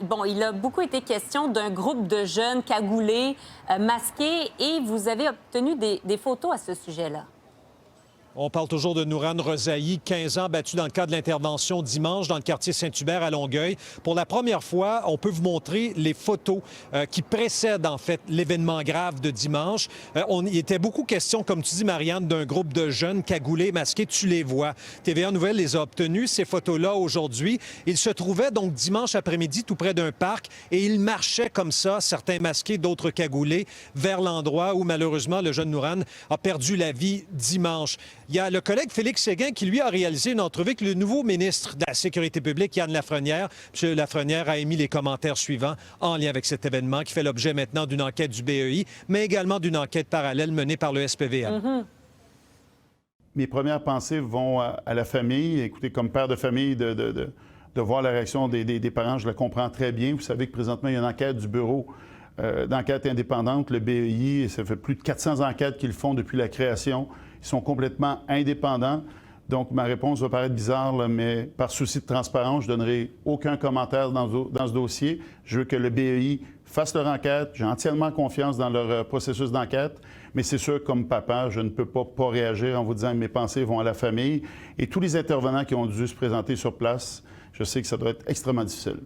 bon, il a beaucoup été question d'un groupe de jeunes cagoulés, masqués, et vous avez obtenu des photos à ce sujet-là. On parle toujours de Nourane Rozaï, 15 ans, battu dans le cadre de l'intervention dimanche dans le quartier Saint-Hubert à Longueuil. Pour la première fois, on peut vous montrer les photos qui précèdent, en fait, l'événement grave de dimanche. Il était beaucoup question, comme tu dis, Marianne, d'un groupe de jeunes cagoulés, masqués. Tu les vois. TVA Nouvelles les a obtenues, ces photos-là, aujourd'hui. Ils se trouvaient donc dimanche après-midi tout près d'un parc et ils marchaient comme ça, certains masqués, d'autres cagoulés, vers l'endroit où, malheureusement, le jeune Nourane a perdu la vie dimanche. Il y a le collègue Félix Séguin qui, lui, a réalisé une entrevue avec le nouveau ministre de la Sécurité publique, Yann Lafrenière. M. Lafrenière a émis les commentaires suivants en lien avec cet événement qui fait l'objet maintenant d'une enquête du BEI, mais également d'une enquête parallèle menée par le SPVM. Mes premières pensées vont à la famille. Écoutez, comme père de famille, de voir la réaction des parents, je la comprends très bien. Vous savez que présentement, il y a une enquête du bureau d'enquête indépendante, le BEI, et ça fait plus de 400 enquêtes qu'ils font depuis la création. Ils sont complètement indépendants. Donc, ma réponse va paraître bizarre, là, mais par souci de transparence, je ne donnerai aucun commentaire dans ce dossier. Je veux que le BEI fasse leur enquête. J'ai entièrement confiance dans leur processus d'enquête. Mais c'est sûr, comme papa, je ne peux pas réagir en vous disant que mes pensées vont à la famille. Et tous les intervenants qui ont dû se présenter sur place, je sais que ça doit être extrêmement difficile.